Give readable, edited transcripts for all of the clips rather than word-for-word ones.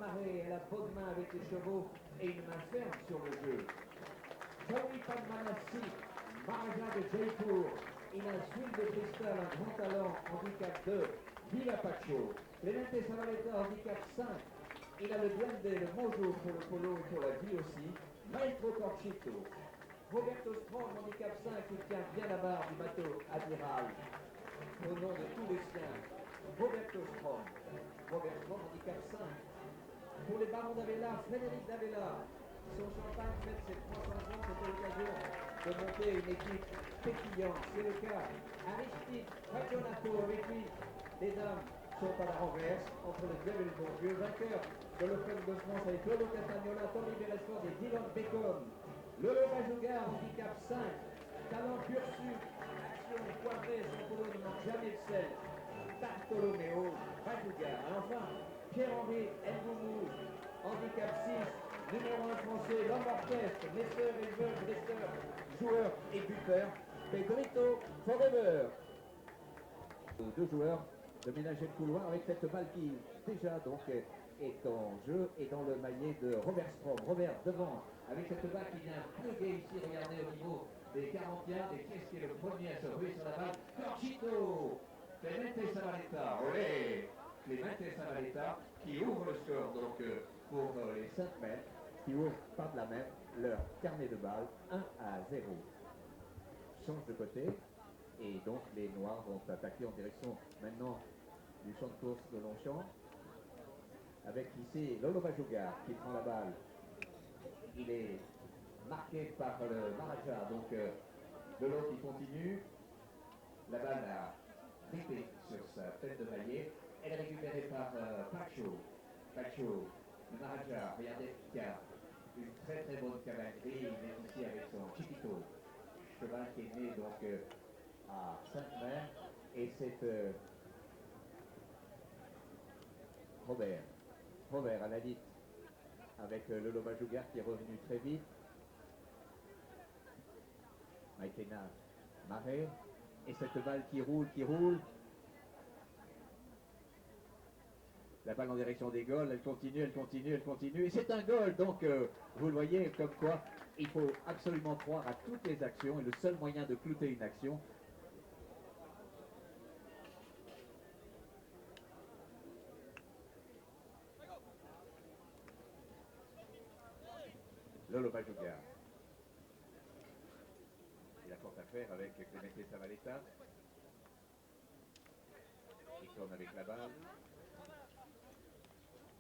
Marais, elle a bonne main avec les chevaux et une main ferme sur le jeu. Johnny Padmanassi, Maharaja de Jaipur, il a Swing de Bristol, un grand talent, handicap 2, Viva Pacho. Clemente Zavaleta, handicap 5, il a le duende, le mojo pour le polo et pour la vie aussi, Maestro Corchito. Roberto Strom, handicap 5, il tient bien la barre du bateau Admiral. Au nom de tous les siens, Roberto Strom. Robert Strom, handicap 5. Pour les barons d'Avella, Frédéric d'Avella. Son champagne fête ses 300 ans, c'était l'occasion de monter une équipe pétillante. C'est le cas. Aristide Ragionato avec lui. Les dames sont à la renverse entre le diable et le bon Dieu. Vainqueur de l'Open de France avec Lolo Catagnola, Tony Beresford et Dylan Bacon. Lolo Majougar, handicap 5. Talent pur sucre. Action Poivré, son polo ne manque jamais de sel. Bartolomeo Majougar. Et enfin, Pierre-Henri Ngoumou, handicap 6, numéro 1 français, l'homme orchestre, naisseur, éleveur, dresseur, joueur et buteur, Pedrito Forever. Deux joueurs de ménager le couloir avec cette balle qui déjà donc est en jeu et dans le maillet de Robert Strom. Robert devant avec cette balle qui vient plugger ici, regardez au niveau des 41, et qui est le premier à se ruer sur la balle? Corchito, Clemente Zavaleta, olé, Clemente Zavaleta qui ouvre le score donc pour les 5 mètres, qui ouvre par de la même leur carnet de balles 1-0. Change de côté. Et donc les Noirs vont attaquer en direction maintenant du champ de course de Longchamp. Avec ici Lolo Majougar qui prend la balle. Il est marqué par le Maharaja, donc Lolo qui continue. La balle a grippé sur sa tête de maillet. Elle est récupérée par Pacho. Pacho, le Maharaja, regardez, qui a une très très bonne cavalerie. Il est ici avec son Chiquito, cheval qui est né donc à Sainte-Mère, et c'est Robert à la lite avec Lolo Majougar qui est revenu très vite. Maïkena Marais, et cette balle qui roule. La balle en direction des goals, elle continue, et c'est un goal, donc vous le voyez comme quoi il faut absolument croire à toutes les actions, et le seul moyen de clouter une action, Lolo Majougar. Il a fort à faire avec Clemente Zavaleta. Il tourne avec la balle.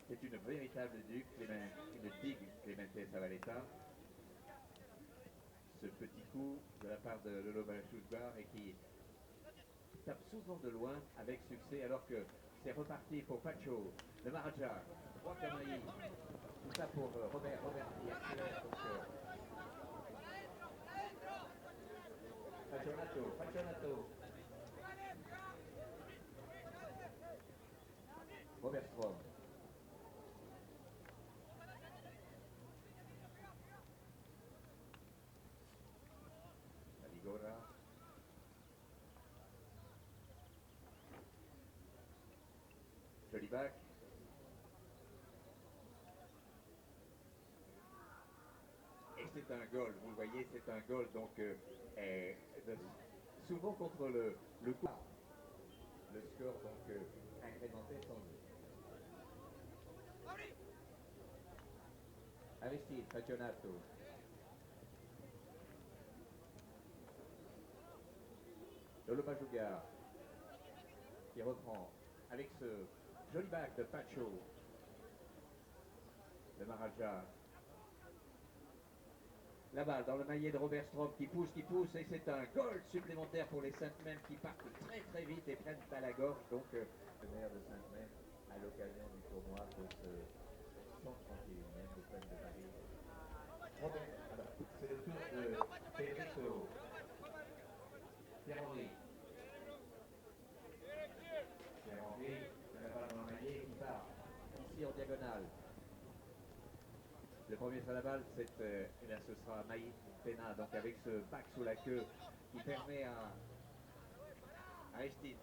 C'est une véritable digue, Clemente Zavaleta. Ce petit coup de la part de Lolo Majougar et qui tape souvent de loin avec succès, alors que c'est reparti pour Pacho, le Maharaja, Roi Camaï. Tout ça pour Robert qui accélère. Pachonato. Robert Strom. Aligora. Jolibac. Et c'est un goal, vous le voyez, c'est un goal, donc souvent contre le coup. Le score donc incrémenté sans jeu. Aristide Pachonato. Lolo Majougar qui reprend avec ce joli bac de Pacho. Le Maharaja. La balle dans le maillet de Robert Strom qui pousse, et c'est un goal supplémentaire pour les Sainte-Mère qui partent très vite et prennent à la gorge. Donc le maire de Sainte-Mère à l'occasion du tournoi de ce 131e Open de Paris. Robert, alors c'est le tour de Pedrito. Pierre-Henri, la balle dans le maillet qui part ici en diagonale. Le premier sur la balle, ce sera Maïkena, donc avec ce bac sous la queue qui permet à Aristide,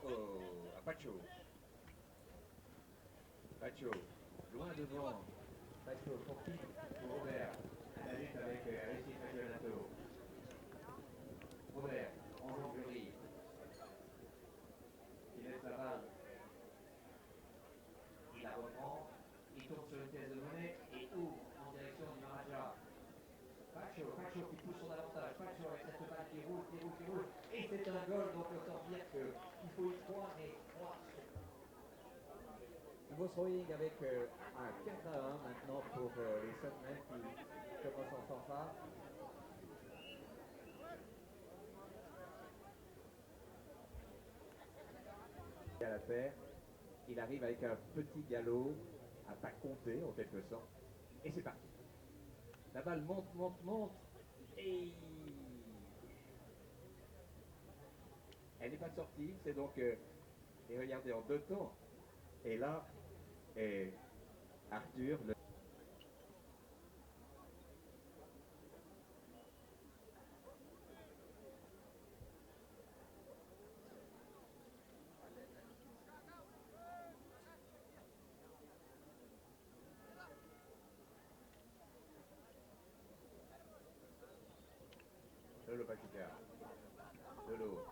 à Pacho, loin devant. Pacho pour qui? Pour Robert. À la lutte avec Alexis Fagionato. Robert, en jonglerie. Il laisse la balle. Il la reprend. Il tourne sur une pièce de monnaie et ouvre en direction du Maharaja. Pacho qui pousse son avantage. Pacho avec cette balle qui roule. Et c'est un goal, donc autant dire qu'il faut y croire et croire. Nouveau throwing avec un 4-1 maintenant pour les Sunmen qui commencent en fanfare. À la paire, il arrive avec un petit galop à pas compter en quelque sorte. Et c'est parti. La balle monte. Et elle n'est pas sortie. C'est donc, et regardez, en deux temps. Et là, Arthur, Lolo Pachuca. Lolo.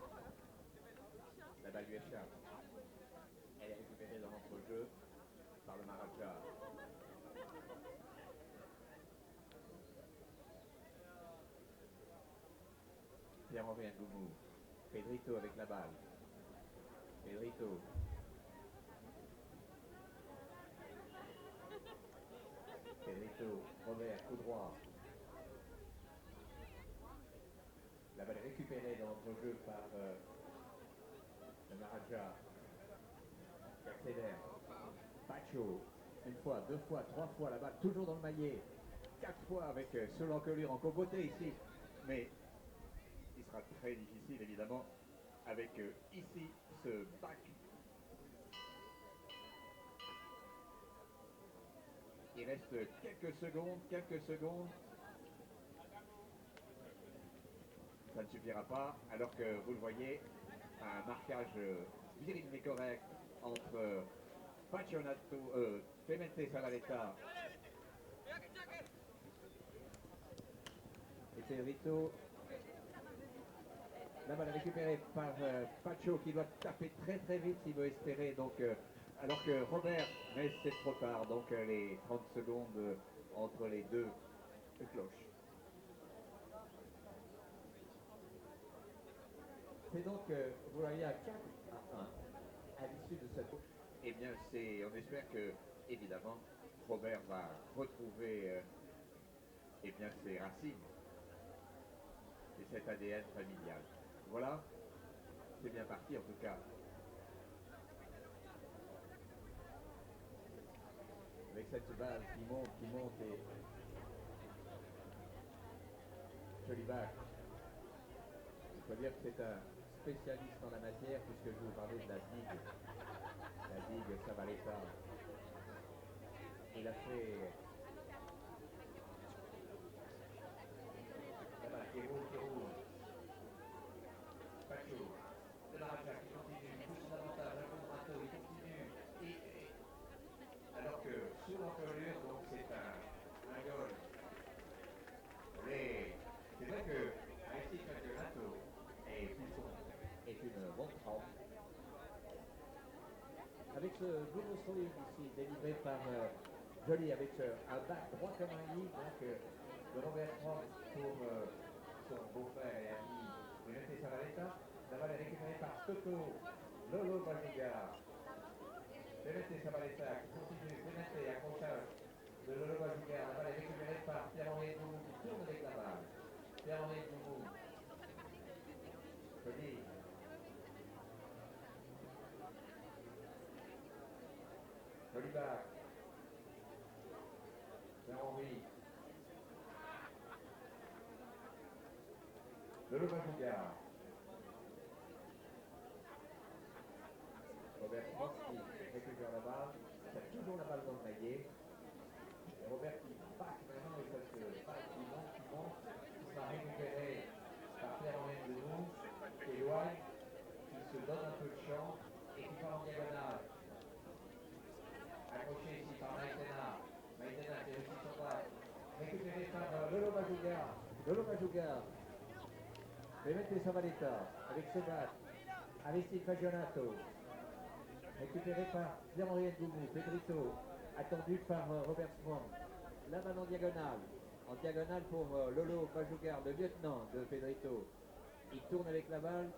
La balle lui échappe. Elle est récupérée dans l'entrejeu par le Maharaja. Pierre-Henri Ngoumou. Pedrito avec la balle. Pedrito. Robert, coup droit. La balle récupérée dans l'entrejeu par le Maharaja. Qui accélère. Pacho. Une fois, deux fois, trois fois, la balle toujours dans le maillet. 4 fois avec ce l'encolure en beauté ici. Mais il sera très difficile évidemment avec ici ce bac. Il reste quelques secondes. Ça ne suffira pas, alors que vous le voyez, un marquage viril mais correct entre Clemente Zabaleta et Pedrito. La balle récupérée par Pacho qui doit taper très vite s'il veut espérer. Donc, alors que Robert, mais c'est trop tard. Donc les 30 secondes entre les deux cloches. C'est donc, vous voyez, à 4-1 à l'issue de cette... Eh bien, on espère que, évidemment, Robert va retrouver eh bien, ses racines et cet ADN familial. Voilà, c'est bien parti en tout cas. Avec cette balle qui monte et Jolibac. Il faut dire que c'est un spécialiste en la matière puisque je vous parlais de la digue Zabaleta. Il a fait la balle qui roule. Pacho, de la Raja qui continue, il pousse son avantage, un contre bateau, il continue. Alors que sur l'encolure, donc c'est un goal. C'est vrai que Alexis Fagionato est une bonne trempe. Avec ce nouveau solide ici, délivré par Joly, avec un bac droit comme un livre, donc de Robert Trump pour son beau-frère et ami Clemente Zabaleta. La balle est récupérée par Toto, Lolo Bajuga. Clemente Zabaleta qui continue, Clemente, accrochage de Lolo Bajuga. La balle est récupérée par Pierre-Henri Ngoumou qui tourne avec la balle. Pierre-Henri Ngoumou. Joly. Jolibac. Pierre-Henri. Lolo Bajuga. Robert Trotsky récupère la balle. Il a toujours la balle dans le maillet. Et Robert qui back maintenant et cette balle qui monte, qui sera récupérée par Pierre-Henri Ngoumou, qui éloigne, qui se donne un peu de champ et qui part en diagonale. Accroché ici par Maïtena. récupéré par Lolo Majougar. Lolo Majougar Clemente Savaletta avec Sebat. Aristide Fagionato. Récupéré par Pierre-Henri Ngoumou. Pedrito. Attendu par Robert Strom. La balle en diagonale. En diagonale pour Lolo Majougar, le lieutenant de Pedrito. Il tourne avec la balle.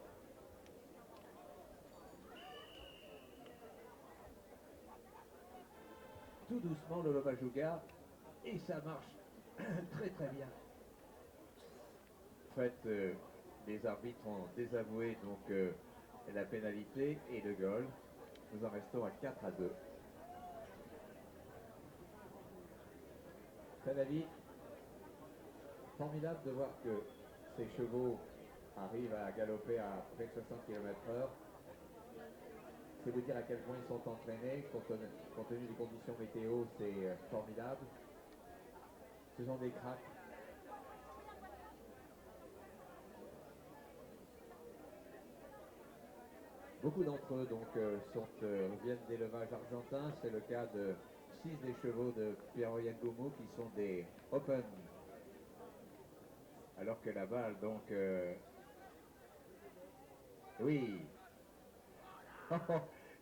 Tout doucement, Lolo Majougar. Et ça marche très très bien. En fait, les arbitres ont désavoué donc la pénalité et le goal. Nous en restons à 4-2. Très vite. Formidable de voir que ces chevaux arrivent à galoper à près de 60 km/h. C'est vous dire à quel point ils sont entraînés, compte tenu des conditions météo, c'est formidable. Ce sont des cracks. Beaucoup d'entre eux donc viennent d'élevages argentins. C'est le cas de 6 des chevaux de Pierre-Henri Ngoumou qui sont des Open. Alors que la balle donc oui.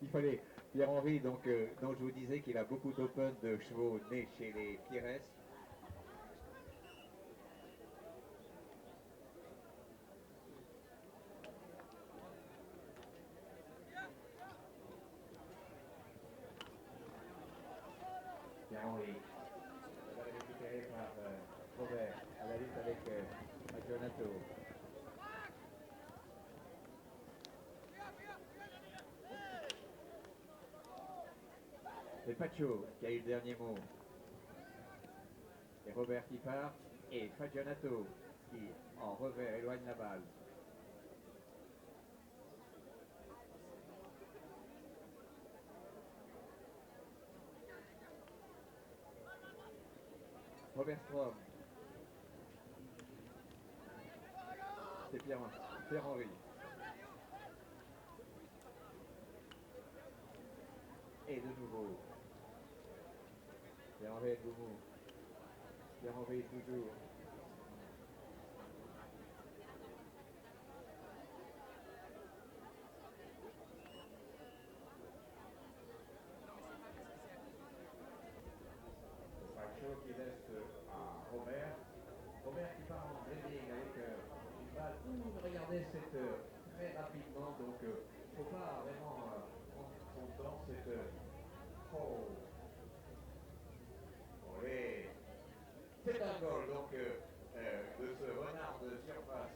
Il fallait Pierre-Henri donc dont je vous disais qu'il a beaucoup d'Open de chevaux nés chez les Pires. Pierre-Henri. La balle récupérée par Robert à la lutte avec Fagionato. C'est Pacho qui a eu le dernier mot. Et Robert qui part. Et Fagionato qui en revers éloigne la balle. Robert Strom. C'est Pierre-Henri. Et de nouveau. Pierre-Henri Ngoumou. Pierre-Henri toujours. Pacho qui laisse à Robert. Robert qui part en dribbling avec une balle. Regardez cette très rapidement, donc il ne faut pas vraiment prendre son temps. Oh. Oui. C'est un goal donc de ce renard de surface.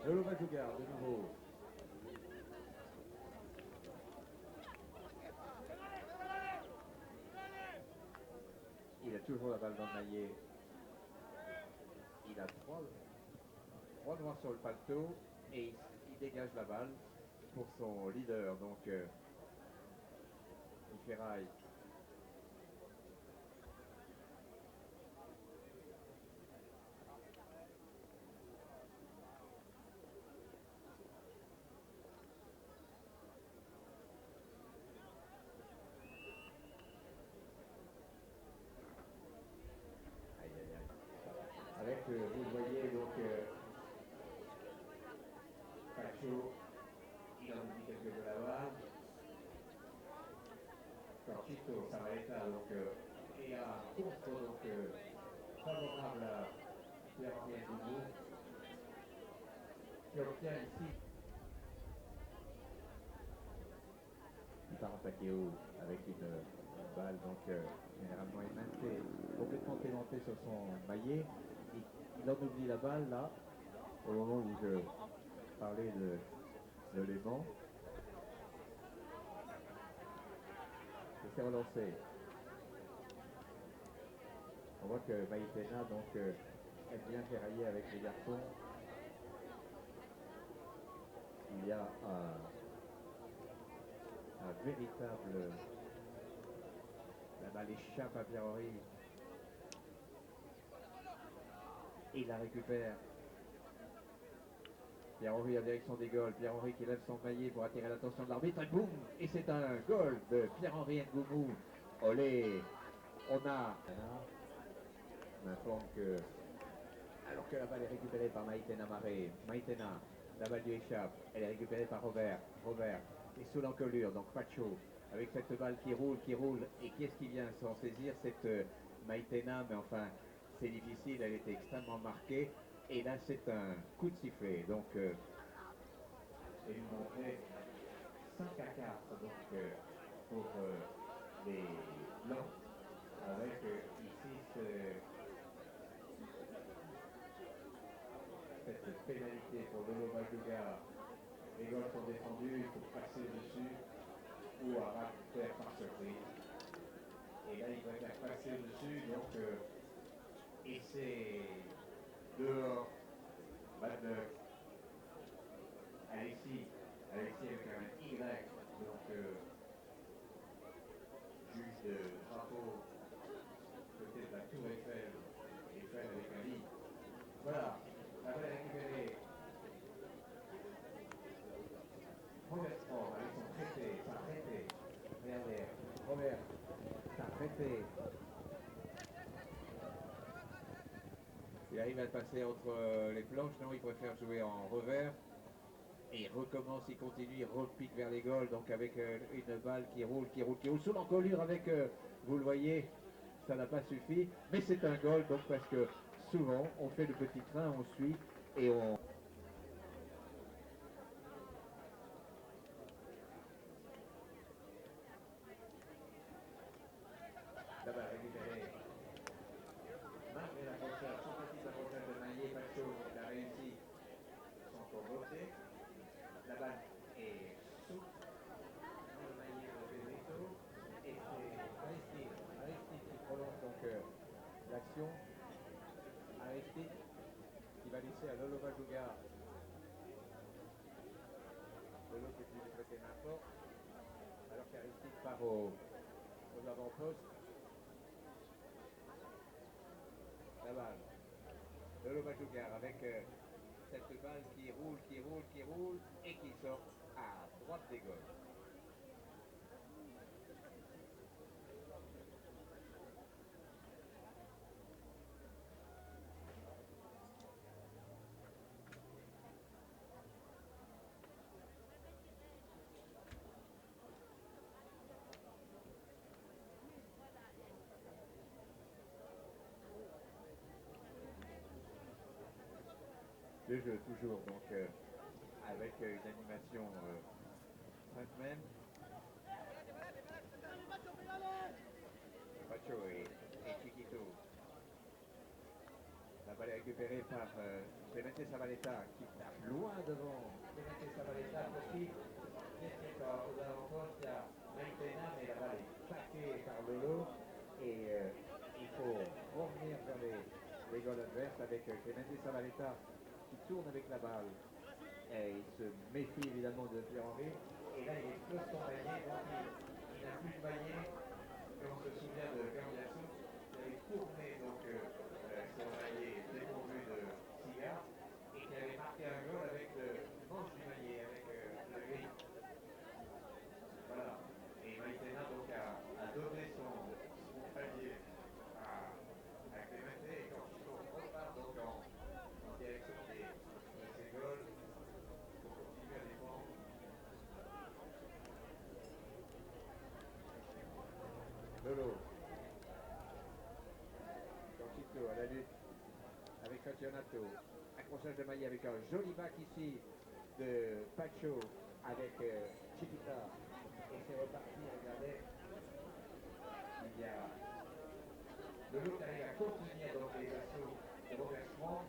Lolo Majougar de nouveau. Il a toujours la balle dans le maillet. Il a trois noirs sur le paletot et il dégage la balle pour son leader, donc il ferraille. Avec, vous le voyez, donc, Pacho, il en oublie quelques de la balle. Corchito, Savaletta, donc, et un contre, donc, favorable à Pierre-Henri Ngoumou, qui obtient ici. Il part en Pacquiao avec une balle, donc, généralement émentée, complètement émentée sur son maillet. Il en oublie la balle là, au moment où je parlais de l'aimant. Et c'est relancé. On voit que Maïtena donc aime bien ferrailler avec les garçons. Il y a un véritable... La balle échappe à Pierre-Henri. Il la récupère. Pierre-Henri en direction des goals. Pierre-Henri qui lève son maillet pour attirer l'attention de l'arbitre. Et boum! Et c'est un goal de Pierre-Henri Ngoumou. Olé! On m'informe que, alors que la balle est récupérée par Maïtena Maré, Maïtena, la balle lui échappe. Elle est récupérée par Robert. Robert est sous l'encolure, donc Pacho, avec cette balle qui roule. Et qui est-ce qui vient s'en saisir? C'est Maïtena, mais enfin, c'est difficile, elle était extrêmement marquée. Et là, c'est un coup de sifflet. Donc, et nous montrer 5 à 4 donc, pour les Blancs, avec ici cette pénalité pour Lolo Majuga. Les goals sont défendus, il faut passer dessus ou Arad faire par surprise. Et là, il va faire passer dessus, donc et c'est dehors. 29. Alexis avec un Y, donc juge de drapeau, peut-être la tour Eiffel, Eiffel avec un lit. Voilà, la balle récupérée. Robert Sport avec son traité, sa traité. Regardez, Robert, sa traité. Il arrive à le passer entre les planches, non, il préfère jouer en revers. Et il recommence, il continue, il repique vers les goals, donc avec une balle qui roule sous l'encolure avec, vous le voyez, ça n'a pas suffi, mais c'est un goal, donc parce que souvent, on fait le petit train, on suit, et on... La balle récupérée. Malgré l'approchage, sympathique approchage de Maillet, Pacho, il a réussi son tour beauté. La balle est sous le Maillet de Pedrito, et c'est Aristide qui prolonge donc l'action. Aristide qui va laisser à Lolo Majuga. Lolo qui est du côté main fort, alors qu'Aristide part aux avant-postes. La balle. Lolo Majuga avec cette balle qui roule et qui sort à droite des goals. Le jeu toujours donc avec une animation Frenchman. Pacho et Chiquito. La balle est récupérée par Clemente Zabaleta qui tape loin devant. Clemente Zabaleta profite. Aux avant-postes, il y a Maïtena, mais la balle est plaquée par Lolo. Et il faut revenir vers les goals adverses avec Clemente Zabaleta qui tourne avec la balle. Et il se méfie évidemment de Pierre-Henri. Et là, il explose son panier, donc il n'a plus de panier. Comme on se souvient de Gambiasso, qui avait tourné donc, son panier dépourvu de cigare et qui avait marqué un goal avec le manche du panier, avec le gris. Voilà. Et Maïtena donc a donné son panier à Clemente. Et quand il repart donc en direction de ses goals, pour continuer à défendre. Lolo. Conchito à la lutte avec Cationato. Accrochage de maillet avec un joli bac ici de Pacho avec Chiquita. Et c'est reparti, regardez. Il y a Lolo qui arrive à contenir donc les assauts de renversement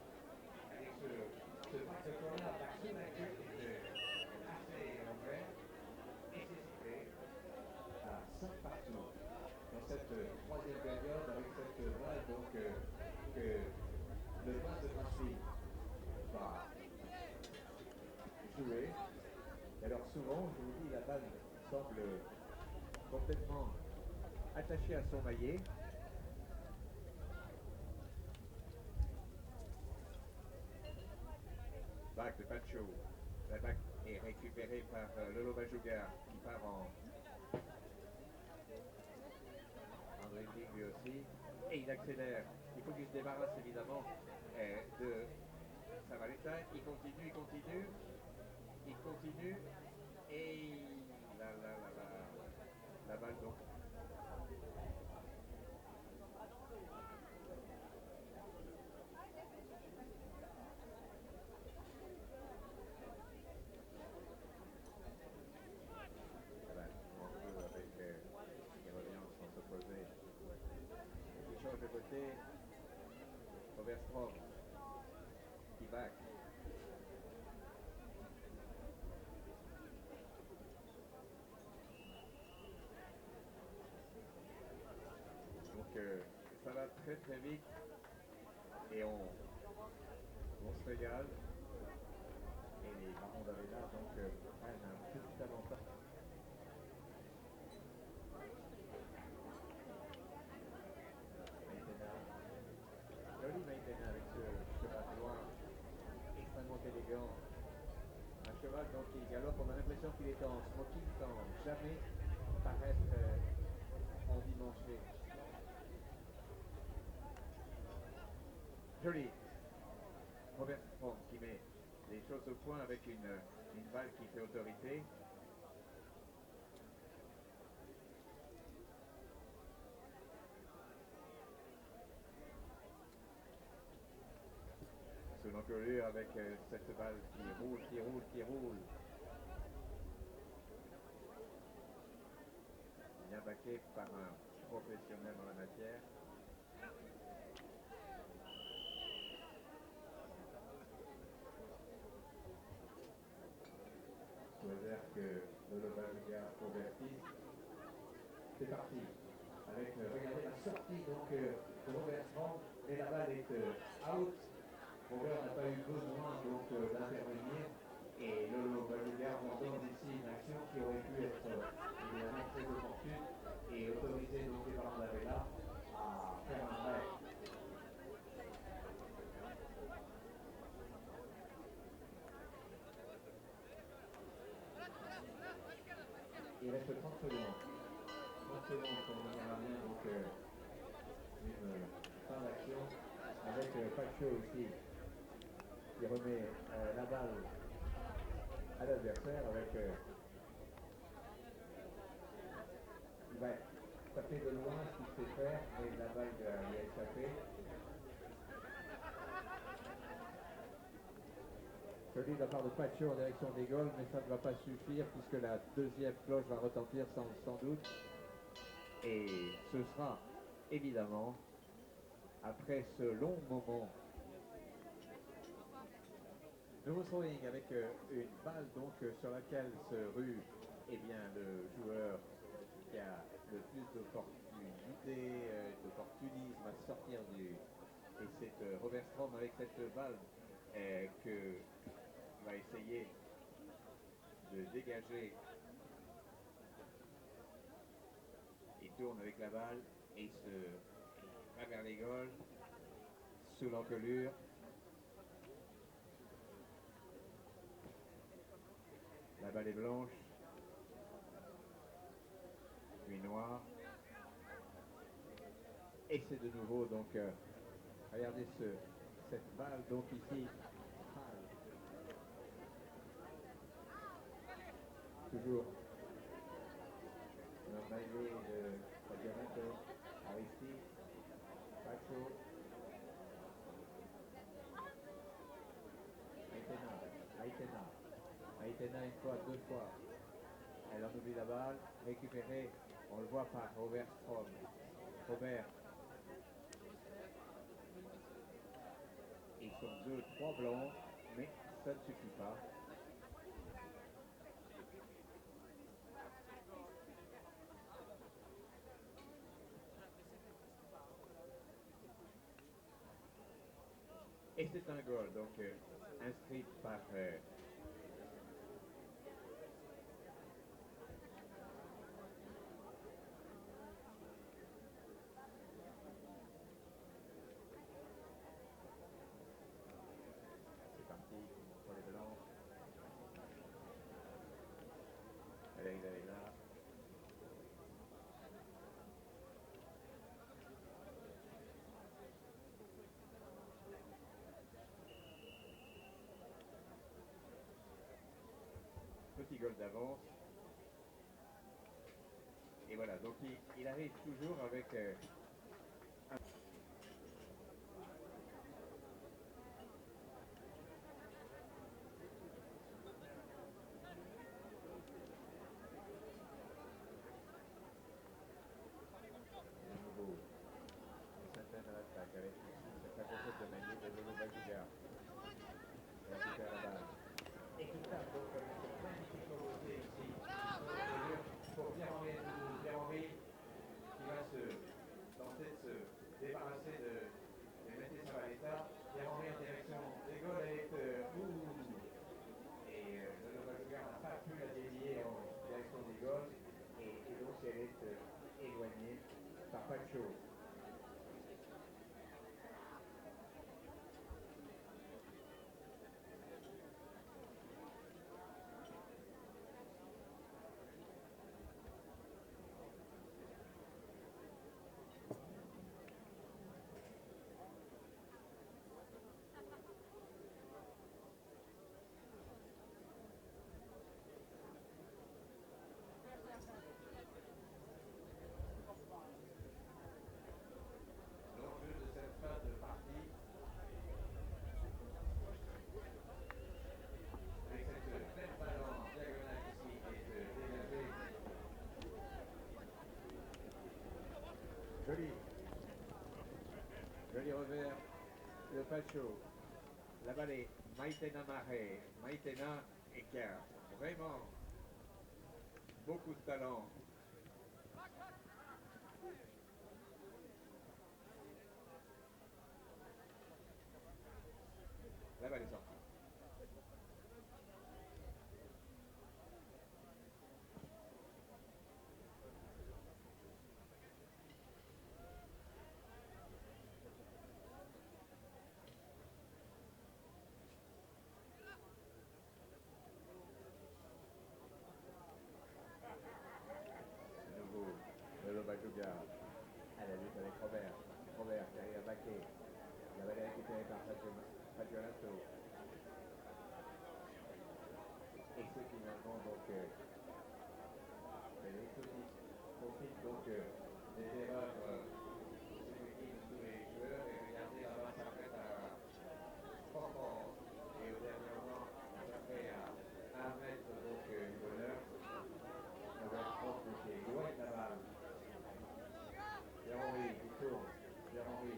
avec ce bac de corner par sous la queue qui est assez envers. Et c'est sifflé à 5 partout dans cette troisième période avec cette balle donc que le Prince de Principe va jouer. Et alors souvent, je vous dis, la balle semble complètement attachée à son maillet. back de Pacho. La back est récupérée par Lolo Bajogar qui part en dribbling lui aussi. Et il accélère. Il faut qu'il se débarrasse évidemment de Zabaleta. Il continue, il continue. Il continue. Et la balle donc. Voilà, en jeu avec qui revient sans s'opposer. Il change de côté. Overstrom qui back. Donc ça va très très vite et on se régale. Et les Barons d'Avella donc prennent un petit avantage. Maïtena, joli Maïtena avec ce cheval noir extrêmement élégant. Un cheval donc qui galope, on a l'impression qu'il est en smoking sans jamais paraître endimanché. Joli. Robert Strong qui met les choses au point avec une balle qui fait autorité. Sous l'encolure avec cette balle qui roule, qui roule, qui roule. Bien baqué par un professionnel dans la matière. Je réserve que le Bajogar convertisse. C'est parti. Avec, regardez la sortie donc de Robert Strong, et la balle est out. Robert n'a pas eu besoin donc d'intervenir. Et Lolo Bajogar entend ici une action qui aurait pu être évidemment très opportune et autoriser donc les Barons d'Avella à faire un break. Il reste 30 secondes. 30 secondes pour venir à bien donc une fin d'action avec Pacho aussi qui remet la balle à l'adversaire avec il va taper de loin ce qu'il sait faire mais la balle lui a échappé. Joli de la part de Pacho en direction des goals, mais ça ne va pas suffire puisque la deuxième cloche va retentir sans doute. Et ce sera évidemment, après ce long moment, nouveau throwing avec une balle donc sur laquelle se rue le joueur qui a le plus d'opportunité, d'opportunisme à sortir du... Et c'est Robert Strom avec cette balle que va essayer de dégager. Il tourne avec la balle et va vers les goals sous l'encolure. La balle est blanche, puis noire. Et c'est de nouveau donc, regardez cette balle donc ici. Toujours un maillot de Fabianato, Aristide, Pacho, Aitena une fois, deux fois. Elle en oublie la balle, récupérée, on le voit par Robert Strom. Robert. Ils sont 2-3 blancs, mais ça ne suffit pas. Et c'est un goal, donc inscrit par c'est parti pour les Blancs. goals d'avance. Et voilà, donc il arrive toujours avec un... De nouveau, Saint-Anne à l'attaque avec cette concept de Magny, de nouveau Baguigard. Il récupère la balle. Et qui tape donc avec cette magnifique nouveauté ici. Pour Pierre-Henri qui va tenter de se débarrasser de Mété Savaleta. Pierre-Henri en direction des goals est et le Baguigard n'a pas pu la dévier en direction des goals et donc elle est éloignée par Pacho. L'enjeu de cette fin de partie, avec cette belle balle en diagonale ici, est dégagée. Joli. Joli revers de Pacho. La balle est Maïtena Maré. Maïtena et qui a vraiment beaucoup de talent. La balle est sortie. De nouveau, le Bajoga à la lutte avec Robert. Robert qui arrive à baquer. La balle est récupérée par Fagionato. Et c'est finalement donc Pellegrino profite donc des erreurs de tous les joueurs et regardez là-bas s'arrête à Franck et au dernier moment s'arrête à 1 mètre donc du voleur. Avec Franck qui est loin de la balle. Pierre-Henri qui tourne. Pierre-Henri.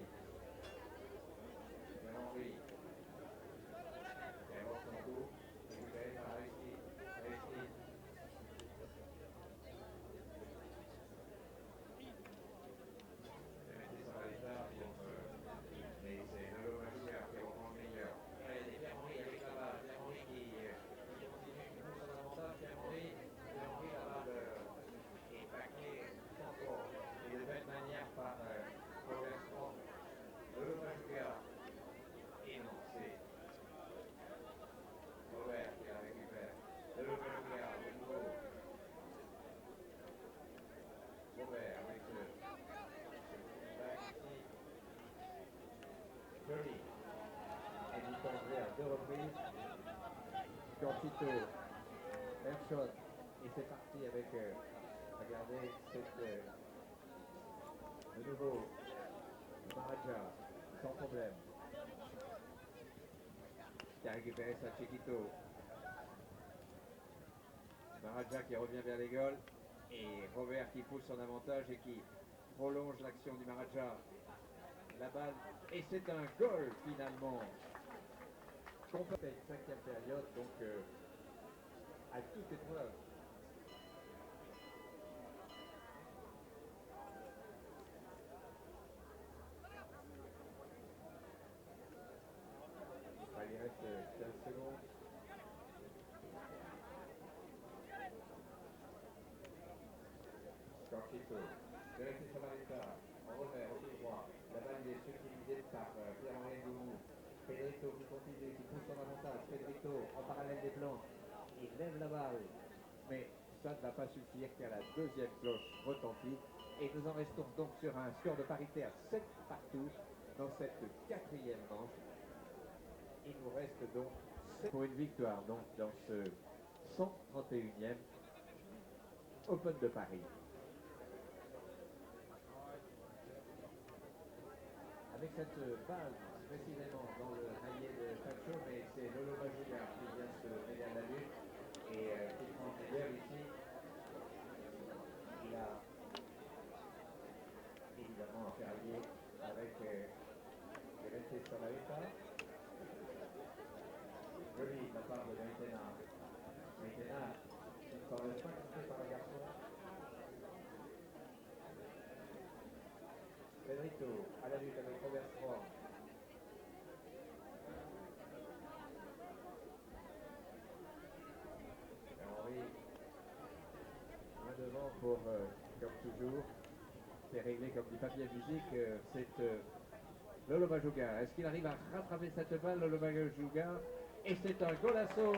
Pierre-Henri. Qui avance son coup. Récupéré par Aristide. Aristide. Mété Savaleta pour mais c'est Lolo Maguigard qui reprend le meilleur. Allez, Pierre-Henri avec la balle. Pierre-Henri qui continue, qui pousse en avantage. Pierre-Henri, la balle est baquée sans faute. Et de belle manière par Robert Strong. Lolo Maguigard. Et non, c'est Robert qui la récupère. Lolo Maguigard, de nouveau. Robert avec ce back ici. Joli. Et du temps à 2 reprises. Cortito, Airshot. Et c'est parti avec, regardez, de nouveau, Maraja, sans problème. Qui a récupéré sa Chiquito. Maraja qui revient vers les goals. Et Robert qui pousse son avantage et qui prolonge l'action du Maraja. La balle, et c'est un goal finalement. Complète 5e période, donc à toute épreuve. Il reste 15 secondes. Cortito, Mété Savaleta, en revers, au pied droit. La balle est subtilisée par Pierre-Henri Goumou. Pedrito qui continue, qui pousse son avantage. Pedrito en parallèle des planches. Il lève la balle. Mais ça ne va pas suffire car la deuxième cloche retentit. Et nous en restons donc sur un score de parité à 7 partout dans cette 4e manche. Il nous reste donc 7 pour une victoire donc dans ce 131e Open de Paris. Avec cette balle précisément dans le maillet de Pacho, mais c'est Lolo Majuga qui vient se mêler à la lutte et qui prend le leader ici. Il a évidemment un ferrier avec Vérité Samarita. Joli de la part de Maïtena. Maïtena qui ne s'en laisse pas quitter par le garçon. Pedrito à la lutte avec Robert Strom. Henri, loin devant pour, comme toujours, c'est réglé comme du papier musique, c'est Lolo Majuga. Est-ce qu'il arrive à rattraper cette balle, Lolo Majuga? Et c'est un golasso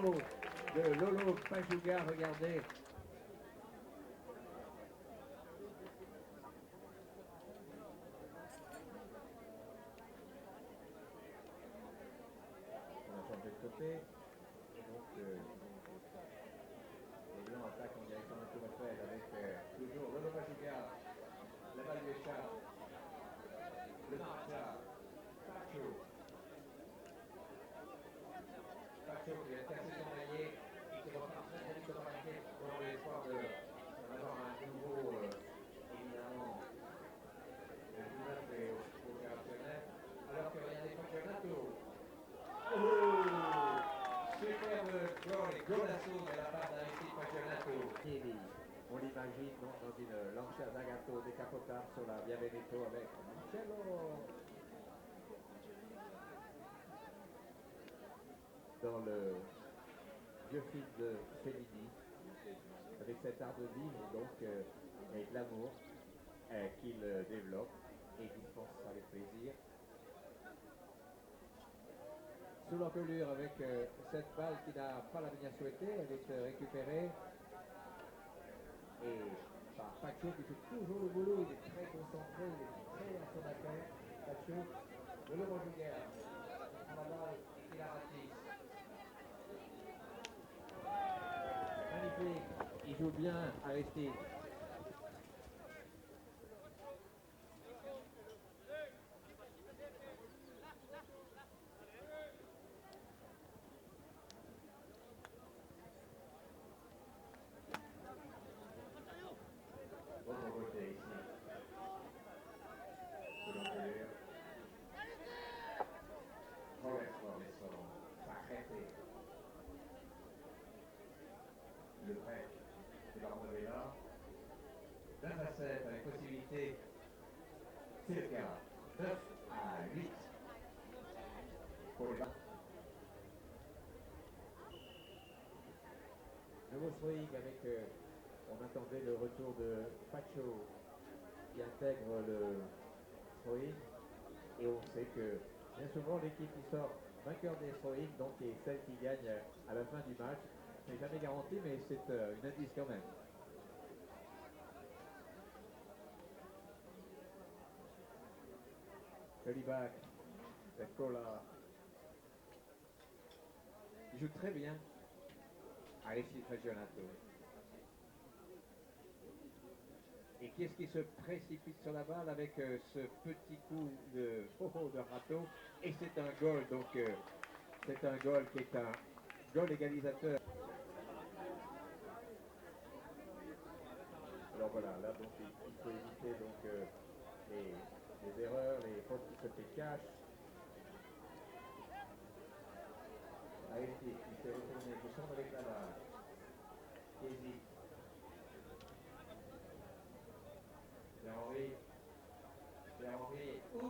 de Lolo Majuga, regardez. On a changé de côté. Et donc, les Blancs attaquent en direction de Tour Eiffel avec toujours Lolo Majuga. La balle lui échappe. Le marcha. Pacho. Pacho qui a cassé son maillet et qui repart très vite dans la raquette dans l'espoir d'en avoir un nouveau, évidemment, joueur opérationnel. Alors que regardez Campeonato. Oh! Superbe golasso de la part d'Alexis Campeonato. On l'imagine dans une lancia d'Agato décapotable sur la Via Veneto avec Marcello. Dans le vieux film de Fellini, avec cet art de vivre donc et de l'amour qu'il développe et dispense avec plaisir. Sous l'encolure avec cette balle qui n'a pas la manière souhaitée, elle est récupérée et par Pacho qui fait toujours le boulot, il est très concentré, il est très à son affaire. Pacho, de Laurent Juguer, prend la balle et qui la ratisse. Magnifique, il joue bien Aristide. Autre côté ici. De l'encolure. Robert Strom s'arrêter. Le break de Barbovella. 9 à 7 avec possibilité. C'est le cas. 9 à 8 pour les Blancs. Nouveau throwing avec, on attendait le retour de Pacho qui intègre le throwing et on sait que bien souvent l'équipe qui sort vainqueur des throwing donc est celle qui gagne à la fin du match. Ce n'est jamais garanti mais c'est une indice quand même. Jolibac, Cola, il joue très bien. Alexis Campeonato. Et qui est-ce qui se précipite sur la balle avec ce petit coup de râteau? Et c'est un goal, donc c'est un goal qui est un goal égalisateur. Alors voilà, là donc il faut éviter donc les erreurs, les fautes qui se fait cash. Alexis qui s'est retourné, qui semble avec la balle. Qui hésite. Henri. Ouh!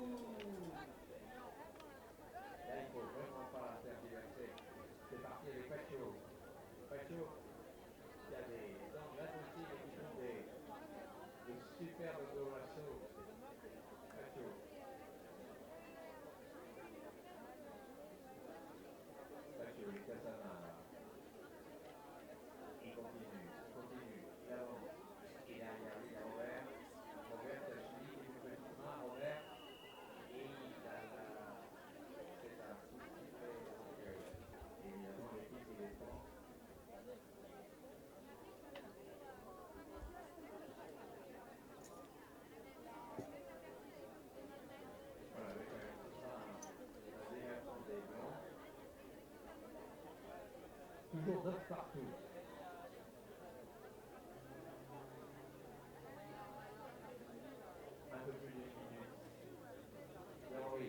Là, il ne faut vraiment pas tergiverser. C'est parti avec Pacho. Pacho, qui a des angles impossibles et qui font des superbes golasso. Pacho. Pacho, il casse sa main là. Il continue. Il avance. Et derrière lui, il y a Robert. Robert qui a suivi une petite main, Robert. Et il a c'est un coup qui fait donc évidemment l'équipe il est temps. partout. Un peu plus d'une minute. Henri.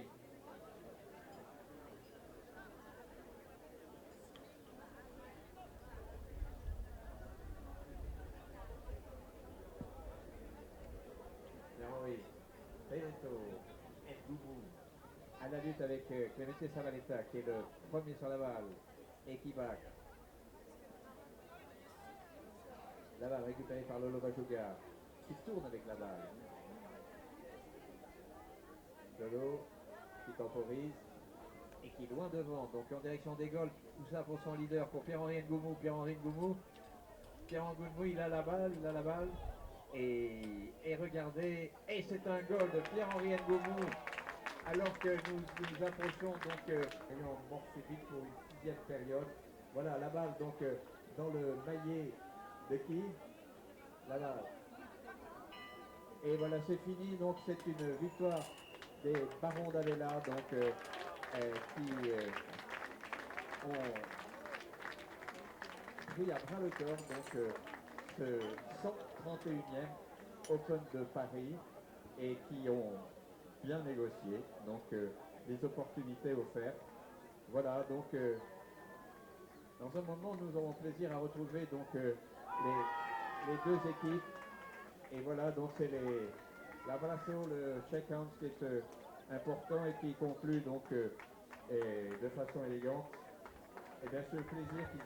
Henri. Benetto. Ngoumou. À la lutte avec Clemente Savaletta qui est le premier sur la balle et qui back. La balle récupérée par Lolo Bajoga qui tourne avec la balle. Lolo qui temporise et qui est loin devant, donc en direction des goals. Tout ça pour son leader, pour Pierre-Henri Ngoumou. Pierre-Henri Ngoumou, il a la balle, et regardez, et c'est un goal de Pierre-Henri Ngoumou. Alors que nous approchons donc ayant morcé vite pour une 6e période. Voilà la balle donc dans le maillet de qui? La balle. Et voilà, c'est fini, donc c'est une victoire des Barons d'Avella donc qui ont pris à bras le corps donc ce 131e Open de Paris et qui ont bien négocié donc les opportunités offertes. Voilà, donc dans un moment nous aurons plaisir à retrouver donc les deux équipes. Et voilà, donc c'est l'abraço, le check-out qui est important et qui conclut donc de façon élégante. Et bien ce plaisir qu'ils